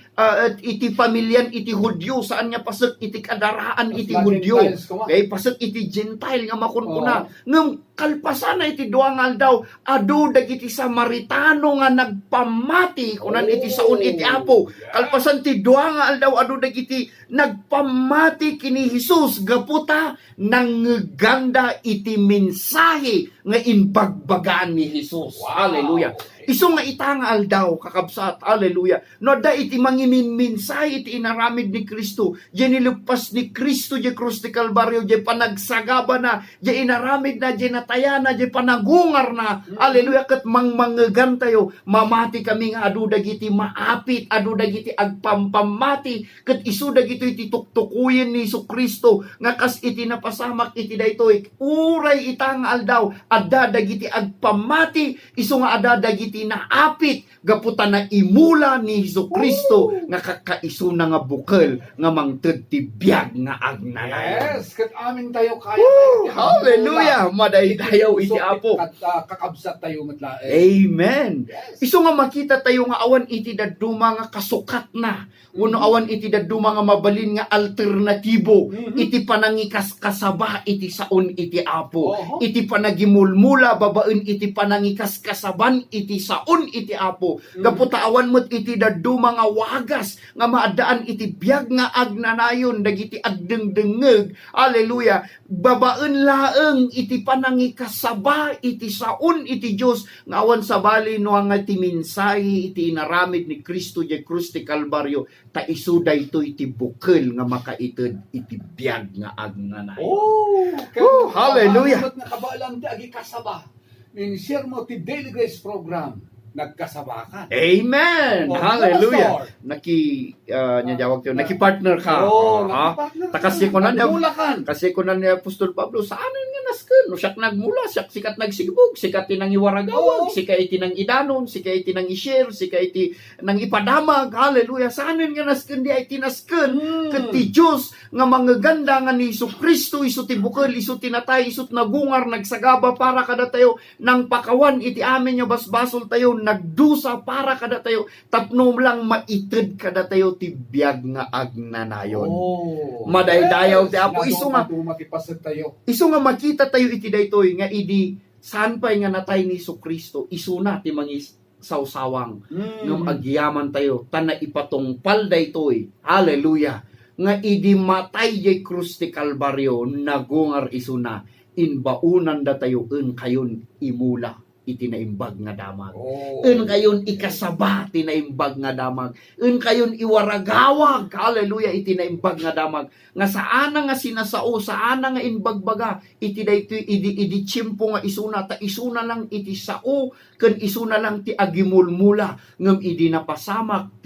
pamilyan iti Hudyo? Saan nga pasek iti kadaraan iti Hudyo? Okay, pasek iti Gentile nga makunkuna. Ngem kalpasan na iti duha nga aldaw adu dagiti Samaritano nga nagpamati kunan iti saon iti Apo. Kalpasan ti duha nga aldaw adu dagiti nagpamati kini Hesus gaputa nangganda iti mensahe nga inbagbagaan ni Hesus. Hallelujah. Isu nga itang aldaw kakabsat. Hallelujah. No da iti mangiminminsay iti inaramid ni Kristo. Diyan nilupas ni Kristo di krus ti Kalbaryo. Diyan panagsagaba na. Diyan inaramid na. Diyan nataya na. Diyan panagungar na. Hallelujah. Kat mangmangagan tayo. Mamati kami nga adu dagiti maapit. Adu dagiti agpampamati. Kat isu dagito iti tuktukuyin ni Isu Kristo. Nga kas iti napasamak iti daytoy. Uray itang aldaw. Adda dagiti agpamati. Isu nga adda dagiti naapit gaputa na imula ni Hesus Kristo nga kakaisu na nga bukel nga mangted ti biag nga agnanayon. Yes, ket amin tayo kaya. Hallelujah! Madaydayaw iti Apo. Kakabsat tayo matlae. Amen. Yes. Isu nga makita tayo nga awan iti daduma nga kasukat na. Uno awan iti daduma nga mabalin nga alternatibo. Iti panangikas kasaba iti saon iti Apo. Iti panagimulmula babaen iti panangikas kasaban iti saon iti Apo. Gaputa awan mo't iti daduma nga wagas nga maadaan iti biag nga agnanayon dagiti agdengdengeg. Hallelujah. Babaen laeng iti panangikasaba iti saon iti Dios nga awan sabali no nga iti mensahe iti inaramid ni Kristo di krus ti Kalbaryo ta isu dayto iti bukel nga makaited iti biag nga agnanayon. Hallelujah. Hallelujah. Nga kabalang ti agi kasaba. Nin share mo ti Daily Grace program. nagkasabakan. Amen. Oh, Hallelujah. Pastor. Nyajawag yun, naki-partner ka. Oh, Ha? nakipagner Takasi ko na niya. Nagmulakan. Kasi kung na ni Apostol Pablo, saan nga nasken? No, siyak nagmula, siyak sikat nagsigbog, sikat tinang iwaragawag, Oo. sika iti nang idanon, sika iti nang i-share, sika iti nang ipadamag. Hallelujah. Saan nga nasken di ay tinasken? Ket ti Dios nga mga ganda nga ni Isu Kristo, isu ti bukal, isu tinatay, isu nagungar, nagsagaba para kada tayo nang pakawan iti amin nga basbasol tayo, nagdusa para kada tayo, tapno lang maited kada tayo ti biag nga agnanayon. Oh. Madaydayaw ti Apo, isu nga Makipasag tayo. isu nga makita tayo iti daytoy nga idi saan pay nga natay ni Isu Kristo, isu na ti mangis sawsawang ngam agyaman tayo tan na ipatungpal daytoy. Hallelujah. Nga idi matay jay krus ti Kalbaryo nagungar isu na inbaunan da tayo en kayon imula iti naimbag nga damag. Oh. En kayon ikasaba ti naimbag nga damag. En kayon iwaragawag. Hallelujah, iti naimbag nga damag. Nga saana nga sinasao, saana nga inbagbaga, iti daytoy idi tiyempo nga isuna, ta isuna lang iti sao, ken isuna lang ti agimulmula, ngem idi napasamak,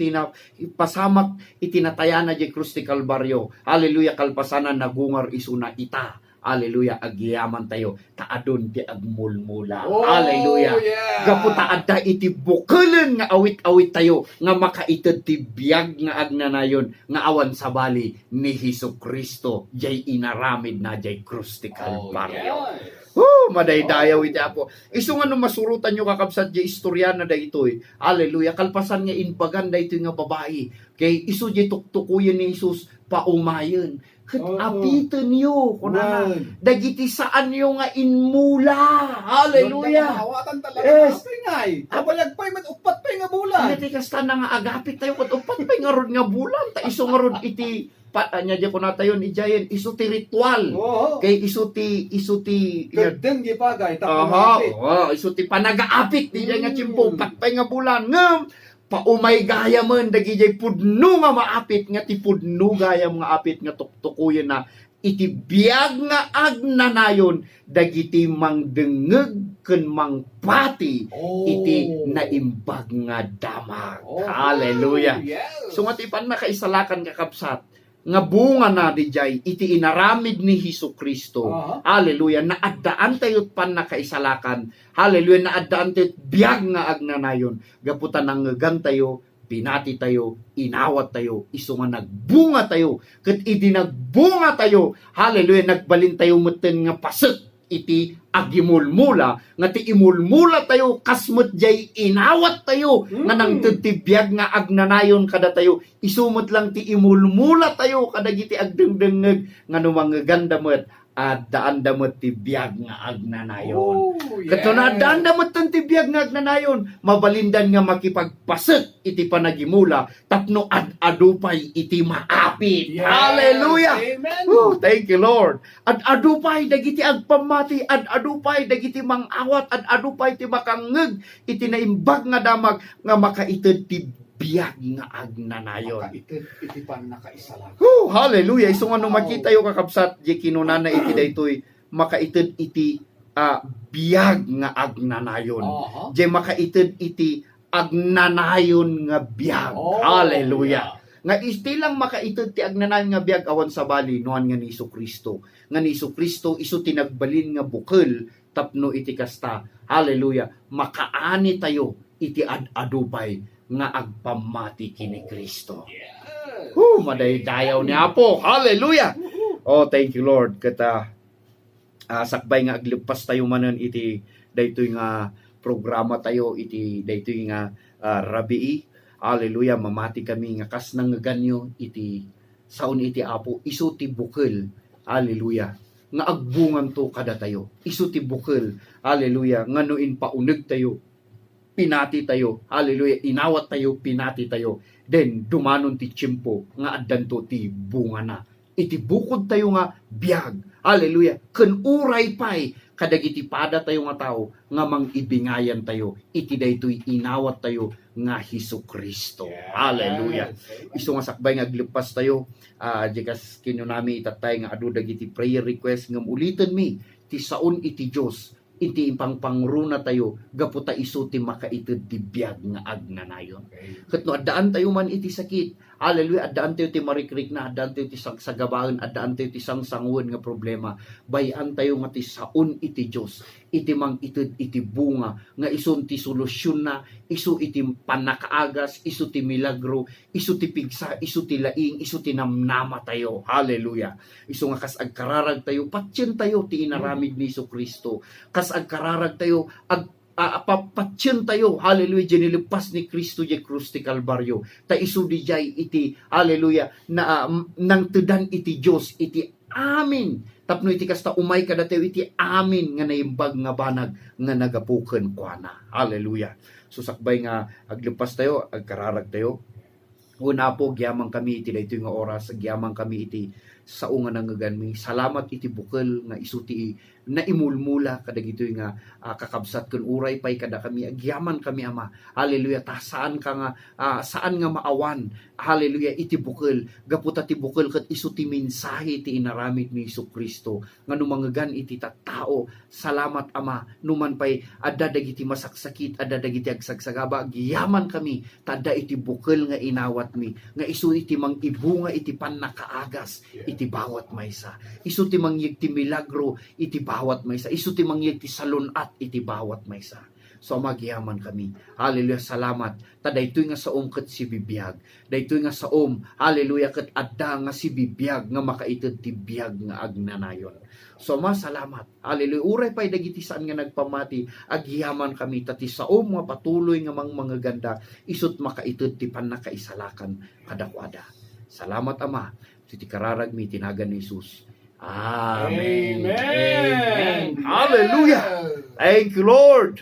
pasamak iti natayana di krus ti Kalbaryo. Hallelujah, kalpasanan nagungar isuna ita. Hallelujah, agyaman tayo, taadon ti agmulmula. Oh, Hallelujah. yeah. Gaputa adda iti bukelan nga awit-awit tayo nga makaited ti biag nga agnanayon nga awan sa bali ni Hesukristo jay inaramid na jay krus ti Kalbaryo. Madaydayaw iti Apo. Isu nga no masurutan nyo kakabsat jay istorya na daytoy. Hallelujah. Kalpasan nga inbagan daytoy nga babae. Kay isu jay tuktukuyen ni Jesus paumayen. Ket apitan niyo kunana dagiti saan niyo nga inmula. Hallelujah. Hawatan talaga. Yes. Ngay. Kabalag pa'y upat pa'y nga bulan. Iti kasta na nga agapit tayo ket upat pay nga rod nga bulan ta isu nga rod iti nya di ko natayon ijayen isu ti ritual. Oo. Kay isu ti Gerdeng gipagay. isu ti panagaapit di nga tiyempo patpay nga bulan ngem paumay gaya man dagijay pudno nga maapit nga ti pudno gaya nga apit nga tuktukuyen na iti biag nga agnanayon dagiti mangdengeg ken mangpati iti naimbag nga damag. Hallelujah. Yes. So nga ti pan nakaisalakan kakabsat nga bunga na dijay iti inaramid ni Hesukristo. Hallelujah. Naaddaan tayo pan nakaisalakan. Hallelujah. Naaddaan tayo biag nga agnanayon. Gaputan ng ngagan tayo, pinati tayo, inawat tayo, isu nga nagbunga tayo. Ket idi nagbunga tayo, hallelujah, nagbalin tayo meten nga paset iti agimulmula, nga ti imulmula tayo, kasmet jay inawat tayo, nga nang tibiyag nga agnanayon kada tayo, isumot lang ti imulmula tayo, kadagiti agdengdengeg, nga numangaganda met, at daan damot ti biyag nga agnanayon. Kato na daan damot ti biyag nga agnanayon, mabalindan nga makipagpaset iti panagimula, tapno adupay iti maapit. Yes. Hallelujah! Amen. Thank you, Lord. Adupay dagiti agpamati, adupay dagiti mangawat, adupay ti makangeg, iti naimbag nga damag nga makaited ti biag nga agnanayon. Iti pan nakaisala. Hallelujah. Isu nga no makita yo kakabsat di kinunana iti daytoy makaited iti biag nga agnanayon. Di makaited iti agnanayon nga biag. Hallelujah. Nga istilang makaited ti agnanayon nga biag awan sa bali noan nga ni Hesukristo. Nga ni Hesukristo isu tinagbalin nga bukel tapno iti kasta. Hallelujah. Makaani tayo iti adupay nga agpamati kini Kristo. Madaydayaw ni Apo. Hallelujah. Thank you Lord. Kata sakbay nga aglupas tayo manen iti daytoy nga programa tayo iti daytoy nga rabii. Hallelujah. Mamati kami nga kas nang ganyo iti saon iti Apo isu ti bukel. Hallelujah. Nga agbungan to kada tayo. Isu ti bukel. Hallelujah. Nga noin pauneg tayo. Pinati tayo. Hallelujah. Inawat tayo, pinati tayo. Then, dumanon ti tiyempo nga addanto ti bunga na. Iti bukod tayo nga biag. Hallelujah. Ken uray pay kadagiti pada tayo nga tao nga mangibingayan tayo. Iti daytoy inawat tayo nga Hesukristo. Hallelujah. Isu nga sakbay nga aglupas tayo. Dikas kinunami itatay nga adu dagiti prayer request nga ulitin mi ti saon iti Dios iti impang pangruna tayo gaputa isu ti makaited ti biag nga agnanayon. Okay. Ket no addaan tayo man iti sakit, hallelujah, addaan tayo ti marikrik na, addaan tayo ti sagsagabaen, addaan tayo ti sangsanguan nga problema, bayan tayo nga ti saon iti Dios, iti mang ited iti bunga nga isun ti solusyon na, isu iti panakaagas, isu ti milagro, isu ti pigsa, isu ti laing, isu ti namnama tayo. Hallelujah. Isu nga kas agkararag tayo, patyen tayo ti inaramid ni Jesucristo. Kas agkararag tayo, patyen tayo, hallelujah, dinilipas ni Kristo di krus ti Kalbaryo. Ta isu di jay iti, hallelujah, na nang tedan iti Dios, iti amin. Tapno iti kasta umay kada tayo iti amin nga naimbag nga banag nga nagapuken kuana. Hallelujah. Susakbay nga aglepas tayo, agkararag tayo. Una po, gyamang kami iti daytoy nga oras, gyamang kami iti sao nga nangaganmi. Salamat iti bukel nga isuti na imulmula kadagitoy nga kakabsat kun uray pay kada kami agyaman kami Ama. Hallelujah. Ta saan ka nga saan nga maawan. Hallelujah. Iti bukel gaputa ti bukel ket isuti mensahe ti inaramid ni Jesucristo nga numanggan iti tattao. Salamat Ama. Numan pay adda dagiti masaksakit, adda dagiti agsagsagaba, agyaman kami tadda iti bukel nga inawat mi nga isu iti mang ibunga iti pannakaagas iti bawat maysa. Isu ti mangyeg ti milagro iti bawat maysa. Isu ti mangyeg ti salunat iti bawat maysa. So magyaman kami. Hallelujah. Salamat. Ta daytoy nga saom ket si bibiyag. Daytoy nga saom, hallelujah, ket adda nga si bibiyag nga makaited ti biyag nga agnanayon. So salamat. Hallelujah. Uray pay dagiti saan nga nagpamati, agyaman kami tati saom nga patuloy nga mga ganda isut makaited ti pannakaisalakan kadakwada. Salamat Ama. Iti kararag mi tinagan ni Jesus. Amen. Amen. Hallelujah. Thank you, Lord.